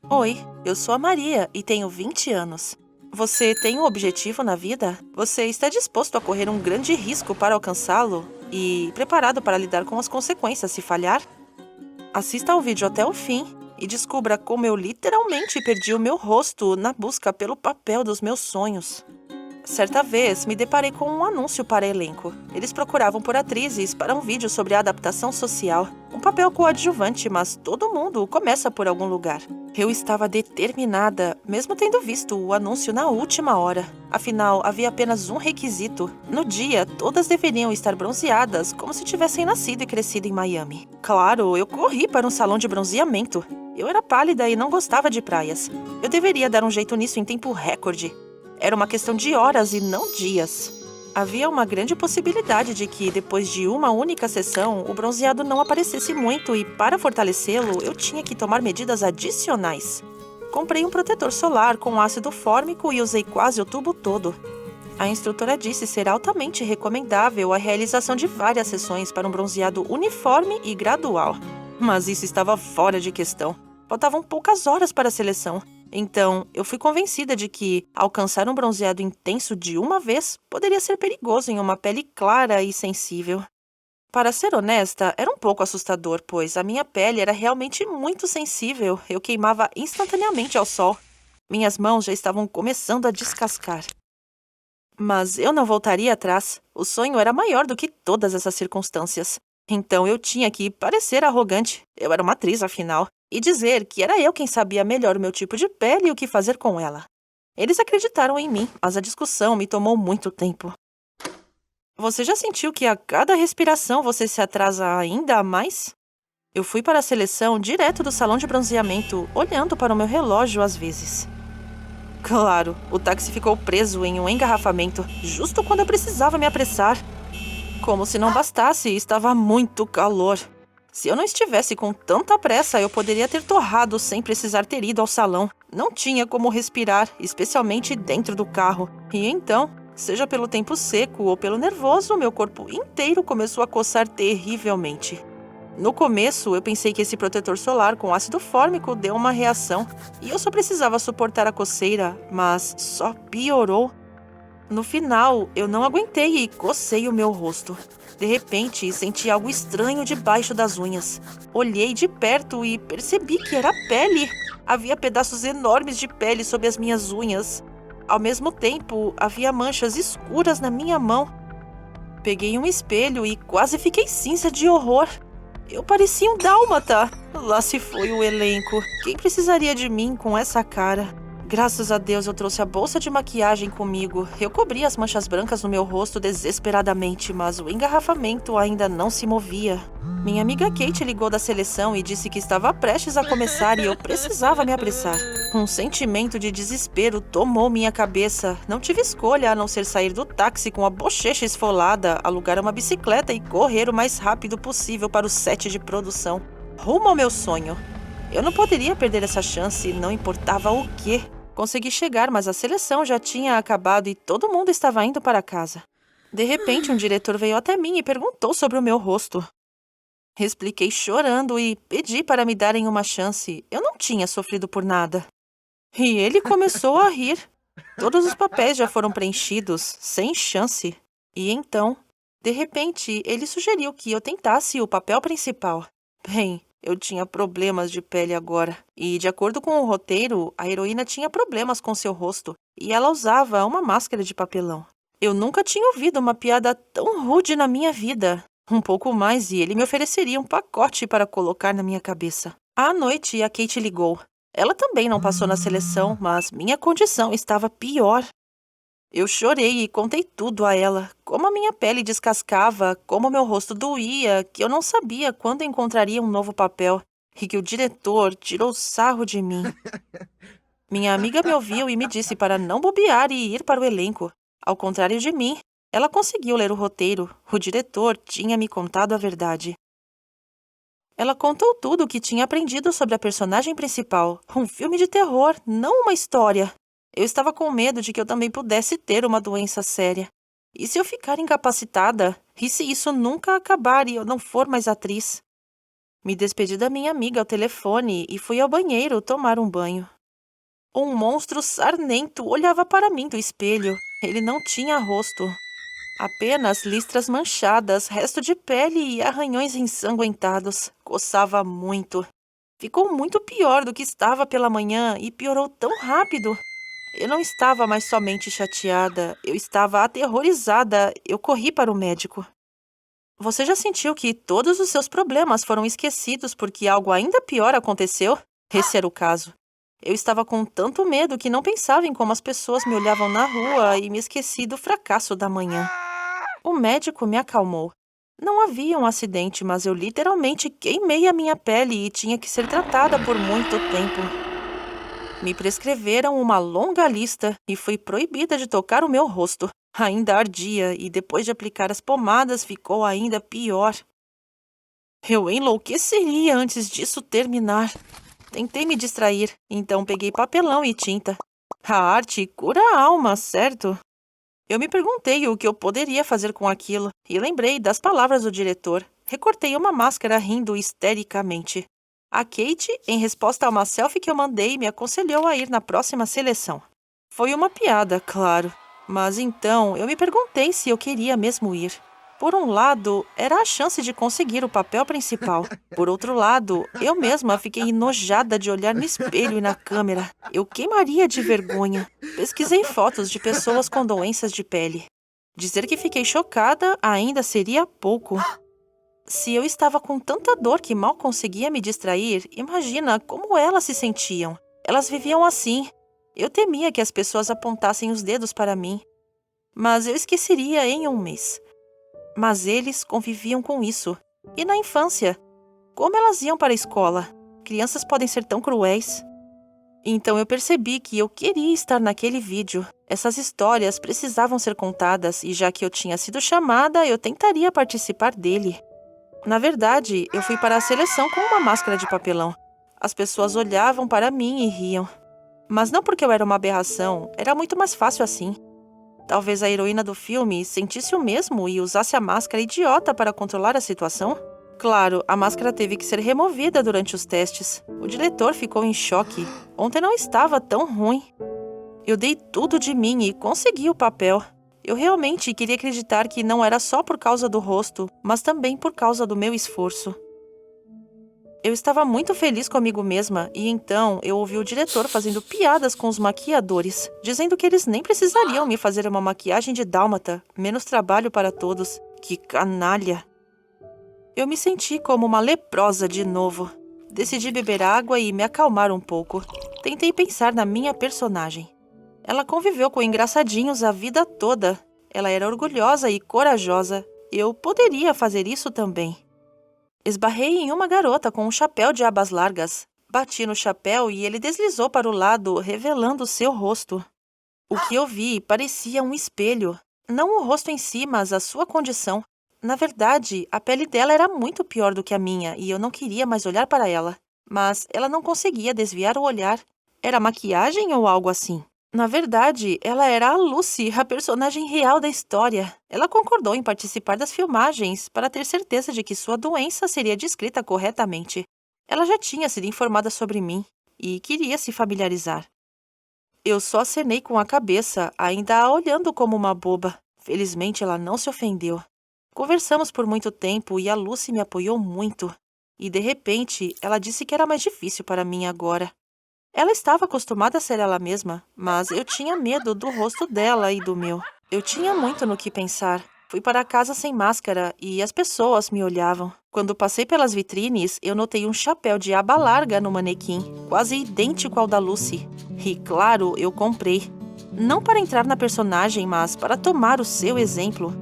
Oi, eu sou a Maria e tenho 20 anos. Você tem um objetivo na vida? Você está disposto a correr um grande risco para alcançá-lo? E preparado para lidar com as consequências se falhar? Assista ao vídeo até o fim e descubra como eu literalmente perdi o meu rosto na busca pelo papel dos meus sonhos. Certa vez, me deparei com um anúncio para elenco. Eles procuravam por atrizes para um vídeo sobre a adaptação social. Um papel coadjuvante, mas todo mundo começa por algum lugar. Eu estava determinada, mesmo tendo visto o anúncio na última hora. Afinal, havia apenas um requisito. No dia, todas deveriam estar bronzeadas, como se tivessem nascido e crescido em Miami. Claro, eu corri para um salão de bronzeamento. Eu era pálida e não gostava de praias. Eu deveria dar um jeito nisso em tempo recorde. Era uma questão de horas e não dias. Havia uma grande possibilidade de que, depois de uma única sessão, o bronzeado não aparecesse muito e, para fortalecê-lo, eu tinha que tomar medidas adicionais. Comprei um protetor solar com ácido fórmico e usei quase o tubo todo. A instrutora disse ser altamente recomendável a realização de várias sessões para um bronzeado uniforme e gradual. Mas isso estava fora de questão. Faltavam poucas horas para a seleção. Então, eu fui convencida de que alcançar um bronzeado intenso de uma vez poderia ser perigoso em uma pele clara e sensível. Para ser honesta, era um pouco assustador, pois a minha pele era realmente muito sensível. Eu queimava instantaneamente ao sol. Minhas mãos já estavam começando a descascar. Mas eu não voltaria atrás. O sonho era maior do que todas essas circunstâncias. Então eu tinha que parecer arrogante. Eu era uma atriz, afinal. E dizer que era eu quem sabia melhor o meu tipo de pele e o que fazer com ela. Eles acreditaram em mim, mas a discussão me tomou muito tempo. Você já sentiu que a cada respiração você se atrasa ainda mais? Eu fui para a seleção direto do salão de bronzeamento, olhando para o meu relógio às vezes. Claro, o táxi ficou preso em um engarrafamento, justo quando eu precisava me apressar. Como se não bastasse, estava muito calor. Se eu não estivesse com tanta pressa, eu poderia ter torrado sem precisar ter ido ao salão. Não tinha como respirar, especialmente dentro do carro. E então, seja pelo tempo seco ou pelo nervoso, meu corpo inteiro começou a coçar terrivelmente. No começo, eu pensei que esse protetor solar com ácido fórmico deu uma reação e eu só precisava suportar a coceira, mas só piorou. No final, eu não aguentei e cocei o meu rosto. De repente, senti algo estranho debaixo das unhas. Olhei de perto e percebi que era pele. Havia pedaços enormes de pele sob as minhas unhas. Ao mesmo tempo, havia manchas escuras na minha mão. Peguei um espelho e quase fiquei cinza de horror. Eu parecia um dálmata. Lá se foi o elenco. Quem precisaria de mim com essa cara? Graças a Deus eu trouxe a bolsa de maquiagem comigo. Eu cobri as manchas brancas no meu rosto desesperadamente, mas o engarrafamento ainda não se movia. Minha amiga Kate ligou da seleção e disse que estava prestes a começar e eu precisava me apressar. Um sentimento de desespero tomou minha cabeça. Não tive escolha a não ser sair do táxi com a bochecha esfolada, alugar uma bicicleta e correr o mais rápido possível para o set de produção. Rumo ao meu sonho. Eu não poderia perder essa chance, não importava o quê. Consegui chegar, mas a seleção já tinha acabado e todo mundo estava indo para casa. De repente, um diretor veio até mim e perguntou sobre o meu rosto. Expliquei chorando e pedi para me darem uma chance. Eu não tinha sofrido por nada. E ele começou a rir. Todos os papéis já foram preenchidos, sem chance. E então, de repente, ele sugeriu que eu tentasse o papel principal. Bem, eu tinha problemas de pele agora. E, de acordo com o roteiro, a heroína tinha problemas com seu rosto. E ela usava uma máscara de papelão. Eu nunca tinha ouvido uma piada tão rude na minha vida. Um pouco mais e ele me ofereceria um pacote para colocar na minha cabeça. À noite, a Kate ligou. Ela também não passou na seleção, mas minha condição estava pior. Eu chorei e contei tudo a ela, como a minha pele descascava, como meu rosto doía, que eu não sabia quando encontraria um novo papel e que o diretor tirou sarro de mim. Minha amiga me ouviu e me disse para não bobear e ir para o elenco. Ao contrário de mim, ela conseguiu ler o roteiro. O diretor tinha me contado a verdade. Ela contou tudo o que tinha aprendido sobre a personagem principal. Um filme de terror, não uma história. Eu estava com medo de que eu também pudesse ter uma doença séria. E se eu ficar incapacitada? E se isso nunca acabar e eu não for mais atriz? Me despedi da minha amiga ao telefone e fui ao banheiro tomar um banho. Um monstro sarnento olhava para mim do espelho. Ele não tinha rosto. Apenas listras manchadas, resto de pele e arranhões ensanguentados. Coçava muito. Ficou muito pior do que estava pela manhã e piorou tão rápido. Eu não estava mais somente chateada, eu estava aterrorizada. Eu corri para o médico. Você já sentiu que todos os seus problemas foram esquecidos porque algo ainda pior aconteceu? Esse era o caso. Eu estava com tanto medo que não pensava em como as pessoas me olhavam na rua e me esqueci do fracasso da manhã. O médico me acalmou. Não havia um acidente, mas eu literalmente queimei a minha pele e tinha que ser tratada por muito tempo. Me prescreveram uma longa lista e fui proibida de tocar o meu rosto. Ainda ardia e depois de aplicar as pomadas ficou ainda pior. Eu enlouqueceria antes disso terminar. Tentei me distrair, então peguei papelão e tinta. A arte cura a alma, certo? Eu me perguntei o que eu poderia fazer com aquilo e lembrei das palavras do diretor. Recortei uma máscara rindo histericamente. A Kate, em resposta a uma selfie que eu mandei, me aconselhou a ir na próxima seleção. Foi uma piada, claro, mas então eu me perguntei se eu queria mesmo ir. Por um lado, era a chance de conseguir o papel principal. Por outro lado, eu mesma fiquei enojada de olhar no espelho e na câmera. Eu queimaria de vergonha. Pesquisei fotos de pessoas com doenças de pele. Dizer que fiquei chocada ainda seria pouco. Se eu estava com tanta dor que mal conseguia me distrair, imagina como elas se sentiam. Elas viviam assim. Eu temia que as pessoas apontassem os dedos para mim. Mas eu esqueceria em um mês. Mas eles conviviam com isso. E na infância? Como elas iam para a escola? Crianças podem ser tão cruéis. Então eu percebi que eu queria estar naquele vídeo. Essas histórias precisavam ser contadas e já que eu tinha sido chamada, eu tentaria participar dele. Na verdade, eu fui para a seleção com uma máscara de papelão. As pessoas olhavam para mim e riam. Mas não porque eu era uma aberração, era muito mais fácil assim. Talvez a heroína do filme sentisse o mesmo e usasse a máscara idiota para controlar a situação? Claro, a máscara teve que ser removida durante os testes. O diretor ficou em choque. Ontem não estava tão ruim. Eu dei tudo de mim e consegui o papel. Eu realmente queria acreditar que não era só por causa do rosto, mas também por causa do meu esforço. Eu estava muito feliz comigo mesma e então eu ouvi o diretor fazendo piadas com os maquiadores, dizendo que eles nem precisariam me fazer uma maquiagem de dálmata, menos trabalho para todos. Que canalha! Eu me senti como uma leprosa de novo. Decidi beber água e me acalmar um pouco. Tentei pensar na minha personagem. Ela conviveu com engraçadinhos a vida toda. Ela era orgulhosa e corajosa. Eu poderia fazer isso também. Esbarrei em uma garota com um chapéu de abas largas. Bati no chapéu e ele deslizou para o lado, revelando seu rosto. O que eu vi parecia um espelho. Não o rosto em si, mas a sua condição. Na verdade, a pele dela era muito pior do que a minha e eu não queria mais olhar para ela. Mas ela não conseguia desviar o olhar. Era maquiagem ou algo assim? Na verdade, ela era a Lucy, a personagem real da história. Ela concordou em participar das filmagens para ter certeza de que sua doença seria descrita corretamente. Ela já tinha sido informada sobre mim e queria se familiarizar. Eu só acenei com a cabeça, ainda a olhando como uma boba. Felizmente, ela não se ofendeu. Conversamos por muito tempo e a Lucy me apoiou muito. E, de repente, ela disse que era mais difícil para mim agora. Ela estava acostumada a ser ela mesma, mas eu tinha medo do rosto dela e do meu. Eu tinha muito no que pensar. Fui para casa sem máscara e as pessoas me olhavam. Quando passei pelas vitrines, eu notei um chapéu de aba larga no manequim, quase idêntico ao da Lucy. E, claro, eu comprei. Não para entrar na personagem, mas para tomar o seu exemplo.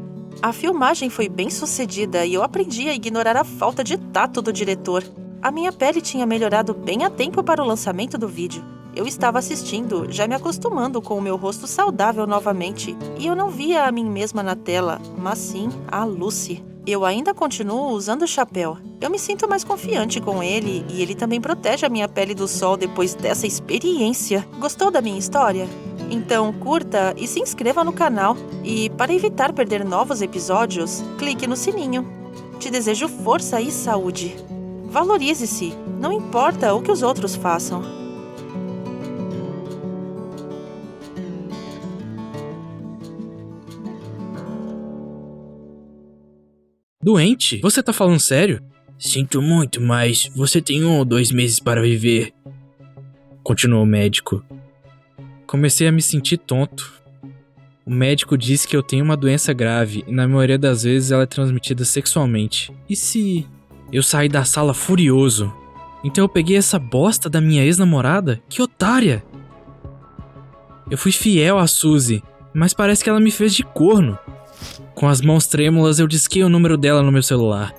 A filmagem foi bem sucedida e eu aprendi a ignorar a falta de tato do diretor. A minha pele tinha melhorado bem a tempo para o lançamento do vídeo. Eu estava assistindo, já me acostumando com o meu rosto saudável novamente, e eu não via a mim mesma na tela, mas sim a Lucy. Eu ainda continuo usando o chapéu. Eu me sinto mais confiante com ele, e ele também protege a minha pele do sol depois dessa experiência. Gostou da minha história? Então curta e se inscreva no canal. E para evitar perder novos episódios, clique no sininho. Te desejo força e saúde. Valorize-se, não importa o que os outros façam. Doente? Você tá falando sério? Sinto muito, mas você tem 1 ou 2 meses para viver. Continuou o médico. Comecei a me sentir tonto. O médico disse que eu tenho uma doença grave e na maioria das vezes ela é transmitida sexualmente. E se... Eu saí da sala furioso. Então eu peguei essa bosta da minha ex-namorada? Que otária! Eu fui fiel a Suzy, mas parece que ela me fez de corno. Com as mãos trêmulas eu disquei o número dela no meu celular.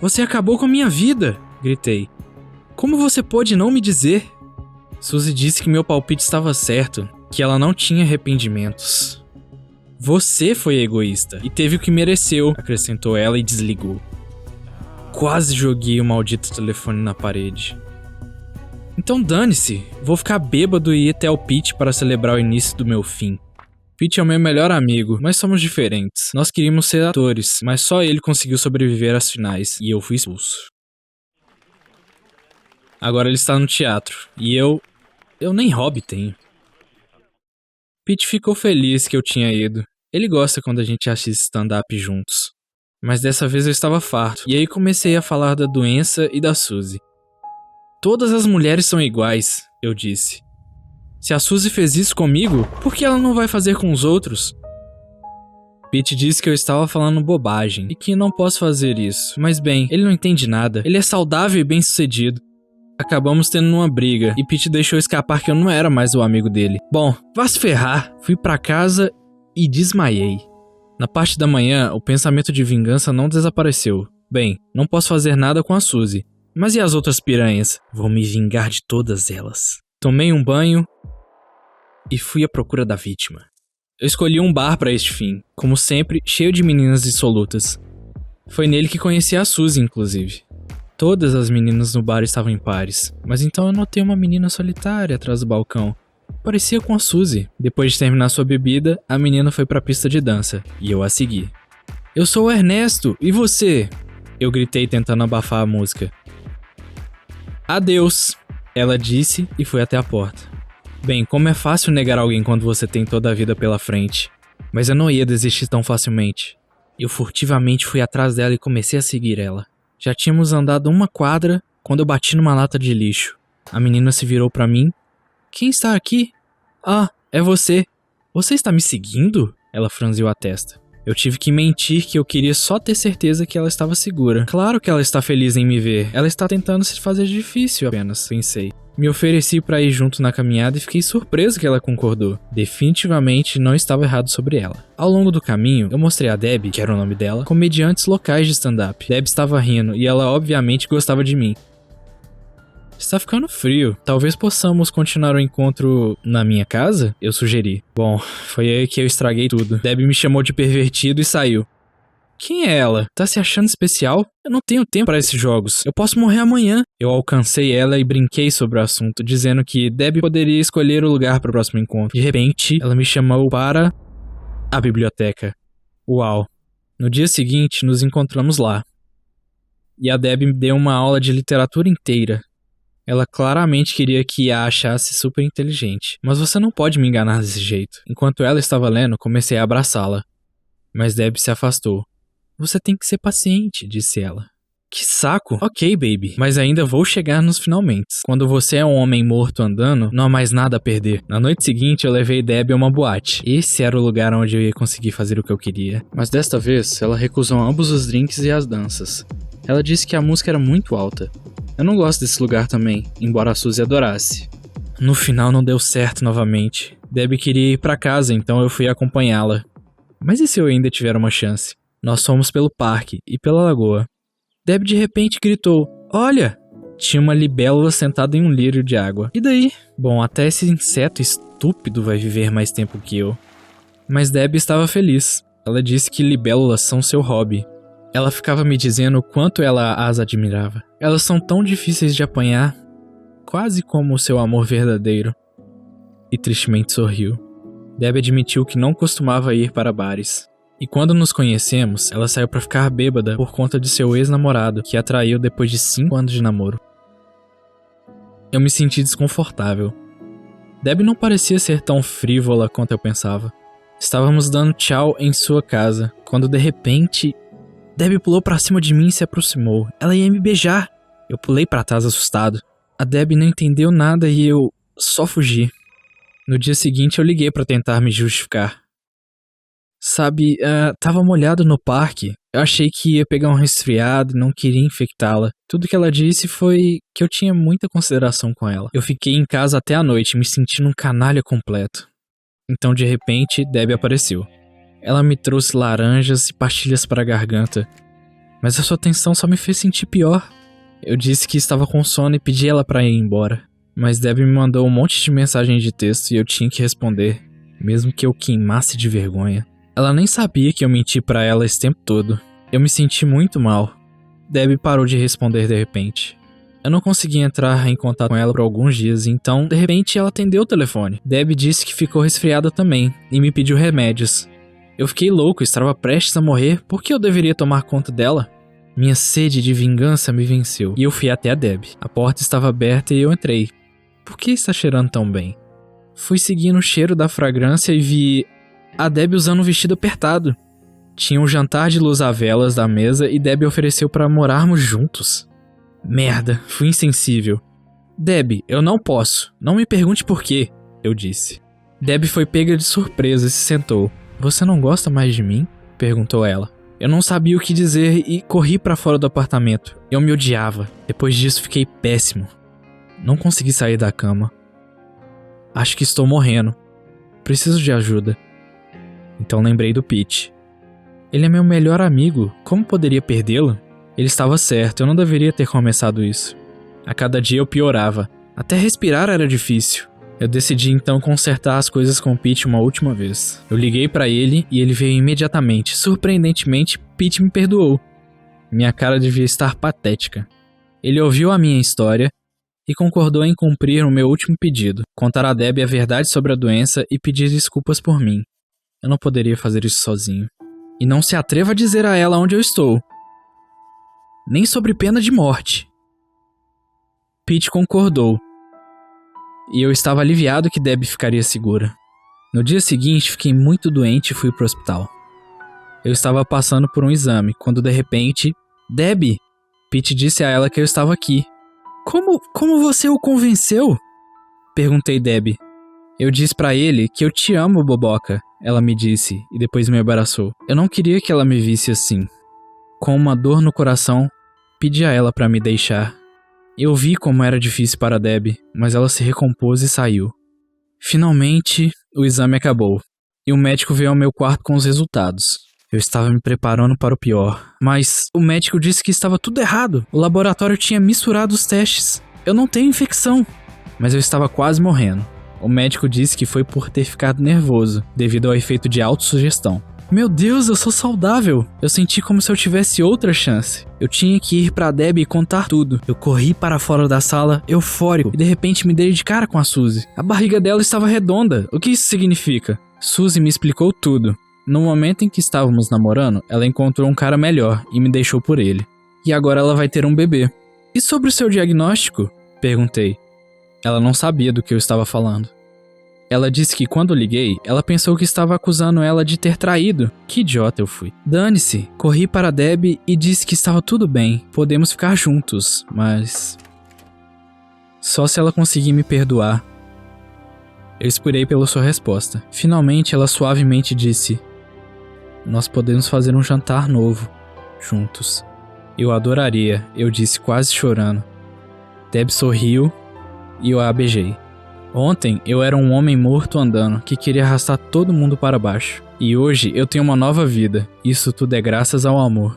Você acabou com a minha vida! Gritei. Como você pôde não me dizer? Suzy disse que meu palpite estava certo, que ela não tinha arrependimentos. Você foi egoísta e teve o que mereceu, acrescentou ela e desligou. Quase joguei o maldito telefone na parede. Então dane-se, vou ficar bêbado e ir até o Pete para celebrar o início do meu fim. Pete é o meu melhor amigo, mas somos diferentes. Nós queríamos ser atores, mas só ele conseguiu sobreviver às finais, e eu fui expulso. Agora ele está no teatro, e eu nem hobby tenho. Pete ficou feliz que eu tinha ido. Ele gosta quando a gente assiste stand-up juntos. Mas dessa vez eu estava farto, e aí comecei a falar da doença e da Suzy. Todas as mulheres são iguais, eu disse. Se a Suzy fez isso comigo, por que ela não vai fazer com os outros? Pete disse que eu estava falando bobagem e que não posso fazer isso. Mas bem, ele não entende nada. Ele é saudável e bem-sucedido. Acabamos tendo uma briga e Pete deixou escapar que eu não era mais o amigo dele. Bom, vá se ferrar. Fui pra casa e desmaiei. Na parte da manhã, o pensamento de vingança não desapareceu. Bem, não posso fazer nada com a Suzy. Mas e as outras piranhas? Vou me vingar de todas elas. Tomei um banho e fui à procura da vítima. Eu escolhi um bar para este fim, como sempre, cheio de meninas dissolutas. Foi nele que conheci a Suzy, inclusive. Todas as meninas no bar estavam em pares, mas então eu notei uma menina solitária atrás do balcão. Parecia com a Suzy. Depois de terminar sua bebida, a menina foi para a pista de dança, e eu a segui. Eu sou o Ernesto, e você? Eu gritei tentando abafar a música. Adeus, ela disse e foi até a porta. Bem, como é fácil negar alguém quando você tem toda a vida pela frente. Mas eu não ia desistir tão facilmente. Eu furtivamente fui atrás dela e comecei a seguir ela. Já tínhamos andado 1 quadra quando eu bati numa lata de lixo. A menina se virou pra mim. Quem está aqui? Ah, é você. Você está me seguindo? Ela franziu a testa. Eu tive que mentir que eu queria só ter certeza que ela estava segura. Claro que ela está feliz em me ver. Ela está tentando se fazer difícil apenas, pensei. Me ofereci para ir junto na caminhada e fiquei surpreso que ela concordou. Definitivamente não estava errado sobre ela. Ao longo do caminho, eu mostrei a Debbie, que era o nome dela, comediantes locais de stand-up. Debbie estava rindo e ela obviamente gostava de mim. Está ficando frio. Talvez possamos continuar o encontro na minha casa? Eu sugeri. Bom, foi aí que eu estraguei tudo. Debbie me chamou de pervertido e saiu. Quem é ela? Tá se achando especial? Eu não tenho tempo para esses jogos. Eu posso morrer amanhã. Eu alcancei ela e brinquei sobre o assunto, dizendo que Debbie poderia escolher o lugar para o próximo encontro. De repente, ela me chamou para a biblioteca. Uau. No dia seguinte, nos encontramos lá. E a Debbie me deu uma aula de literatura inteira. Ela claramente queria que a achasse super inteligente. Mas você não pode me enganar desse jeito. Enquanto ela estava lendo, comecei a abraçá-la. Mas Debbie se afastou. Você tem que ser paciente, disse ela. Que saco! Ok, baby, mas ainda vou chegar nos finalmente. Quando você é um homem morto andando, não há mais nada a perder. Na noite seguinte, eu levei Debbie a uma boate. Esse era o lugar onde eu ia conseguir fazer o que eu queria. Mas desta vez, ela recusou ambos os drinks e as danças. Ela disse que a música era muito alta. Eu não gosto desse lugar também, embora a Suzy adorasse. No final não deu certo novamente. Debbie queria ir pra casa, então eu fui acompanhá-la. Mas e se eu ainda tiver uma chance? Nós fomos pelo parque e pela lagoa. Debbie de repente gritou, olha! Tinha uma libélula sentada em um lírio de água. E daí? Bom, até esse inseto estúpido vai viver mais tempo que eu. Mas Debbie estava feliz. Ela disse que libélulas são seu hobby. Ela ficava me dizendo o quanto ela as admirava. Elas são tão difíceis de apanhar, quase como o seu amor verdadeiro. E tristemente sorriu. Debbie admitiu que não costumava ir para bares. E quando nos conhecemos, ela saiu pra ficar bêbada por conta de seu ex-namorado, que a traiu depois de 5 anos de namoro. Eu me senti desconfortável. Debbie não parecia ser tão frívola quanto eu pensava. Estávamos dando tchau em sua casa, quando de repente, Debbie pulou pra cima de mim e se aproximou. Ela ia me beijar. Eu pulei pra trás assustado. A Debbie não entendeu nada e eu só fugi. No dia seguinte eu liguei pra tentar me justificar. Sabe, tava molhado no parque. Eu achei que ia pegar um resfriado e não queria infectá-la. Tudo que ela disse foi que eu tinha muita consideração com ela. Eu fiquei em casa até a noite, me sentindo um canalha completo. Então, de repente, Debbie apareceu. Ela me trouxe laranjas e pastilhas para a garganta. Mas a sua atenção só me fez sentir pior. Eu disse que estava com sono e pedi ela para ir embora. Mas Debbie me mandou um monte de mensagens de texto e eu tinha que responder, mesmo que eu queimasse de vergonha. Ela nem sabia que eu menti pra ela esse tempo todo. Eu me senti muito mal. Debbie parou de responder de repente. Eu não consegui entrar em contato com ela por alguns dias, então, de repente, ela atendeu o telefone. Debbie disse que ficou resfriada também e me pediu remédios. Eu fiquei louco, estava prestes a morrer. Por que eu deveria tomar conta dela? Minha sede de vingança me venceu e eu fui até a Debbie. A porta estava aberta e eu entrei. Por que está cheirando tão bem? Fui seguindo o cheiro da fragrância e vi a Debbie usando um vestido apertado. Tinha um jantar de luz a velas da mesa e Debbie ofereceu para morarmos juntos. Merda, fui insensível. Debbie, eu não posso. Não me pergunte por quê, eu disse. Debbie foi pega de surpresa e se sentou. Você não gosta mais de mim? Perguntou ela. Eu não sabia o que dizer e corri para fora do apartamento. Eu me odiava. Depois disso fiquei péssimo. Não consegui sair da cama. Acho que estou morrendo. Preciso de ajuda. Então lembrei do Pete. Ele é meu melhor amigo. Como poderia perdê-lo? Ele estava certo, eu não deveria ter começado isso. A cada dia eu piorava. Até respirar era difícil. Eu decidi então consertar as coisas com Pete uma última vez. Eu liguei pra ele e ele veio imediatamente. Surpreendentemente, Pete me perdoou. Minha cara devia estar patética. Ele ouviu a minha história e concordou em cumprir o meu último pedido. Contar a Debbie a verdade sobre a doença e pedir desculpas por mim. Eu não poderia fazer isso sozinho. E não se atreva a dizer a ela onde eu estou. Nem sobre pena de morte. Pete concordou. E eu estava aliviado que Debbie ficaria segura. No dia seguinte, fiquei muito doente e fui pro hospital. Eu estava passando por um exame, quando de repente... Debbie! Pete disse a ela que eu estava aqui. Como você o convenceu? Perguntei Debbie. Eu disse pra ele que eu te amo, boboca. Ela me disse, e depois me abraçou. Eu não queria que ela me visse assim. Com uma dor no coração, pedi a ela pra me deixar. Eu vi como era difícil para Debbie, mas ela se recompôs e saiu. Finalmente, o exame acabou, e o médico veio ao meu quarto com os resultados. Eu estava me preparando para o pior, mas o médico disse que estava tudo errado. O laboratório tinha misturado os testes. Eu não tenho infecção, mas eu estava quase morrendo. O médico disse que foi por ter ficado nervoso, devido ao efeito de autossugestão. Meu Deus, eu sou saudável! Eu senti como se eu tivesse outra chance. Eu tinha que ir pra Debbie e contar tudo. Eu corri para fora da sala, eufórico, e de repente me dei de cara com a Suzy. A barriga dela estava redonda. O que isso significa? Suzy me explicou tudo. No momento em que estávamos namorando, ela encontrou um cara melhor e me deixou por ele. E agora ela vai ter um bebê. E sobre o seu diagnóstico? Perguntei. Ela não sabia do que eu estava falando. Ela disse que quando liguei, ela pensou que estava acusando ela de ter traído. Que idiota eu fui. Dane-se, corri para Debbie e disse que estava tudo bem, podemos ficar juntos, mas... Só se ela conseguir me perdoar. Eu esperei pela sua resposta. Finalmente ela suavemente disse: nós podemos fazer um jantar novo, juntos. Eu adoraria, eu disse quase chorando. Debbie sorriu e eu a beijei. Ontem eu era um homem morto andando que queria arrastar todo mundo para baixo. E hoje eu tenho uma nova vida. Isso tudo é graças ao amor.